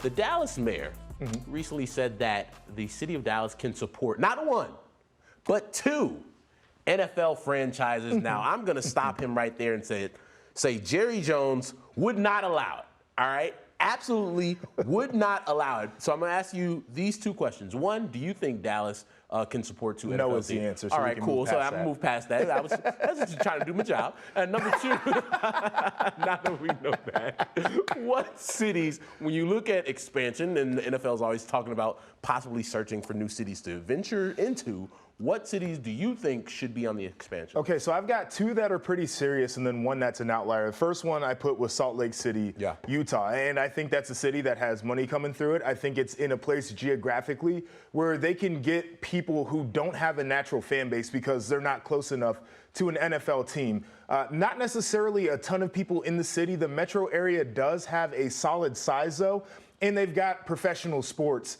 The Dallas mayor recently said that the city of Dallas can support not one, but two NFL franchises. Now, I'm going to stop him right there and say Jerry Jones would not allow it, all right? Absolutely would not allow it. So I'm going to ask you these two questions. One, do you think Dallas can support two NFL teams? No is the answer. So all right, cool. So I'm going to move past that. I was just trying to do my job. And number two, now that we know that, what cities, when you look at expansion, and the NFL is always talking about possibly searching for new cities to venture into, what cities do you think should be on the expansion? Okay, so I've got two that are pretty serious and then one that's an outlier. The first one I put was Salt Lake City, Utah. And I think that's a city that has money coming through it. I think it's in a place geographically where they can get people who don't have a natural fan base because they're not close enough to an NFL team. Not necessarily a ton of people in the city. The metro area does have a solid size, though. And they've got professional sports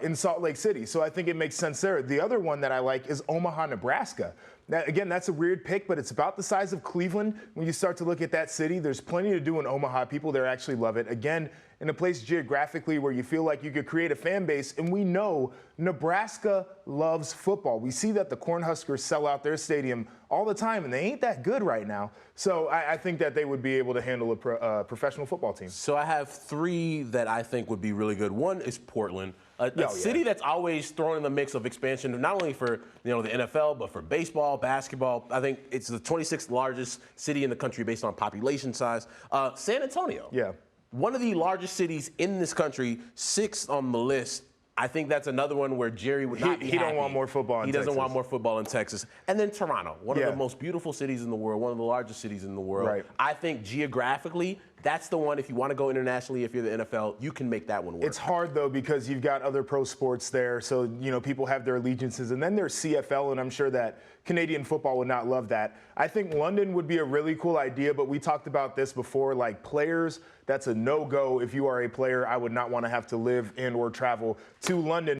in Salt Lake City. So I think it makes sense there. The other one that I like is Omaha, Nebraska. Now, again, that's a weird pick, but it's about the size of Cleveland. When you start to look at that city, there's plenty to do in Omaha. People there actually love it. Again, in a place geographically where you feel like you could create a fan base. And we know Nebraska loves football. We see that the Cornhuskers sell out their stadium all the time, and they ain't that good right now. So I think that they would be able to handle a professional football team. So I have three that I think would be really good. One is Portland, a city that's always thrown in the mix of expansion, not only for the NFL, but for baseball, basketball. I think it's the 26th largest city in the country based on population size. San Antonio. Yeah. One of the largest cities in this country, 6th on the list. I think that's another one where Jerry would not be happy. He don't want more football in Texas. He doesn't want more football in Texas. And then Toronto, one of the most beautiful cities in the world, one of the largest cities in the world. Right. I think geographically, that's the one. If you want to go internationally, if you're the NFL, you can make that one work. It's hard, though, because you've got other pro sports there. So, people have their allegiances. And then there's CFL, and I'm sure that Canadian football would not love that. I think London would be a really cool idea, but we talked about this before. Like players, that's a no-go. If you are a player, I would not want to have to live and or travel to London.